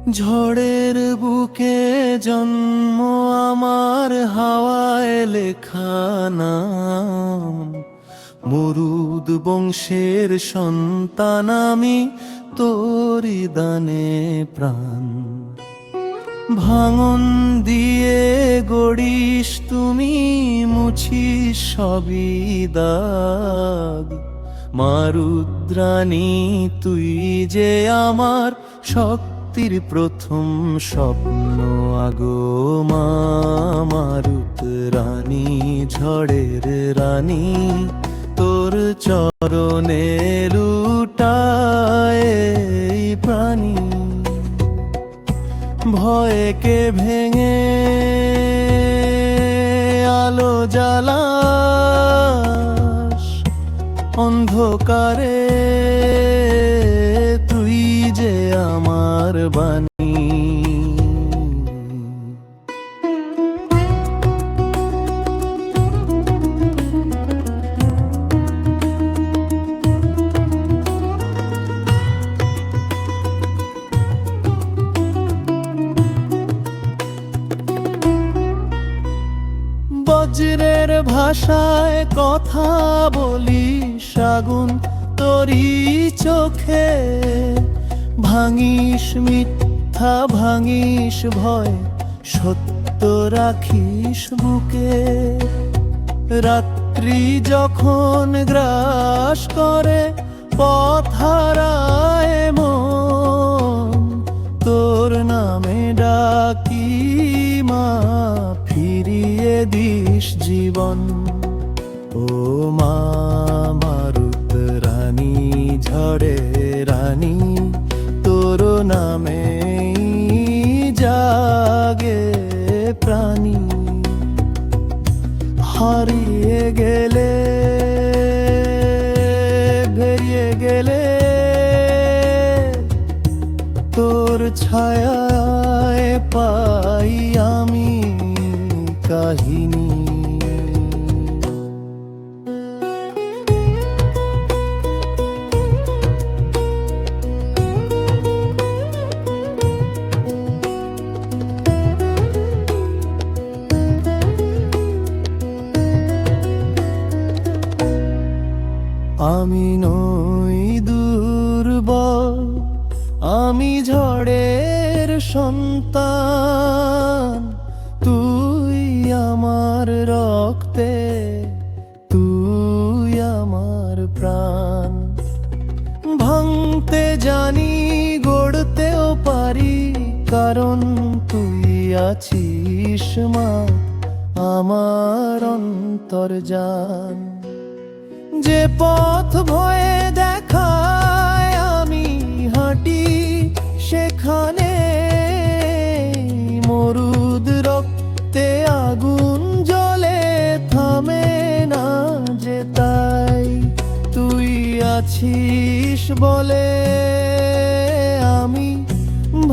ঝড়ের বুকে জন্ম আমার, হাওয়ায় লেখা নাম। মরুদ বংশের সন্তান আমি, তোরি দানে প্রাণ। ভাঙন দিয়ে গড়িস তুমি, মুছিস সবই দাগ। মারুদ্রাণী তুই যে আমার শক্তির প্রথম স্বপ্ন আগো মা। মারুত রানী, ঝড়ের রানী, তোর চরণে লুটায় এই প্রাণী। ভয়কে ভেঙে আলো জ্বালাস, অন্ধকারে তুই যে আমার বাণী। বজ্রের ভাষায় কথা বলিস, আগুন তোরি চোখে। ভাঙিস মিথ্যা, ভাঙিস ভয়, সত্য রাখিস বুকে। রাত্রি যখন গ্রাস করে পথ হারায় মন, তোর নামে ডাকি মা, ফিরিয়ে দিস জীবন। ও মা মারুত রানী, ঝড়ে রানী, তোর নামে জাগে প্রাণী। হারিয়ে গেলে, বেরিয়ে গেলে, তোর ছায়ায় পাই আমি কাহিনী। আমি নই দুর্বল, আমি ঝড়ের সন্তান। তুই আমার রক্তে, তুই আমার প্রাণ। ভাঙতে জানি, গড়তেও পারি, কারণ তুই আছিস মা আমার অন্তর্জান। যে পথ ভয়ে দেখায় আমি হাঁটি, সেখানে মরুদ রক্তে আগুন জ্বলে, থামে না যে তাই। তুই আছিস বলে আমি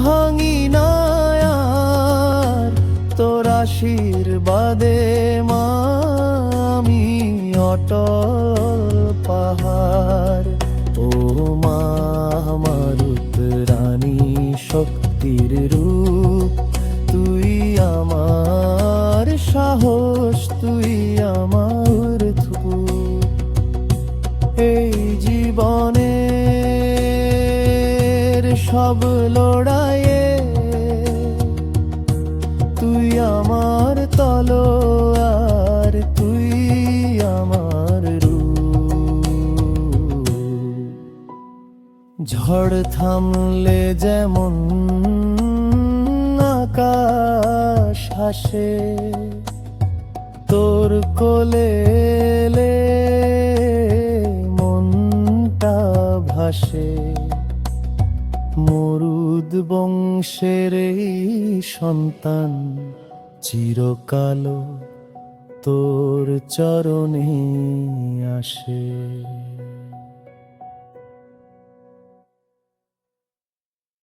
ভাঙি না আর, তোর আশীর্বাদে মা আমি অটল পাহাড়। ও মা মারুত রানী, শক্তির রূপ, তুই আমার সাহস, তুই আমার ধূপ। এই জীবনের সব লড়াইয়ে তুই আমার তলোয়ার, তুই আমার রূপ। ঝড় থামলে যেমন আকাশ হাসে, তোর কোলে এলে মনটা ভাসে। মরুদ বংশের এই সন্তান, চিরকাল তোর চরণে আসে।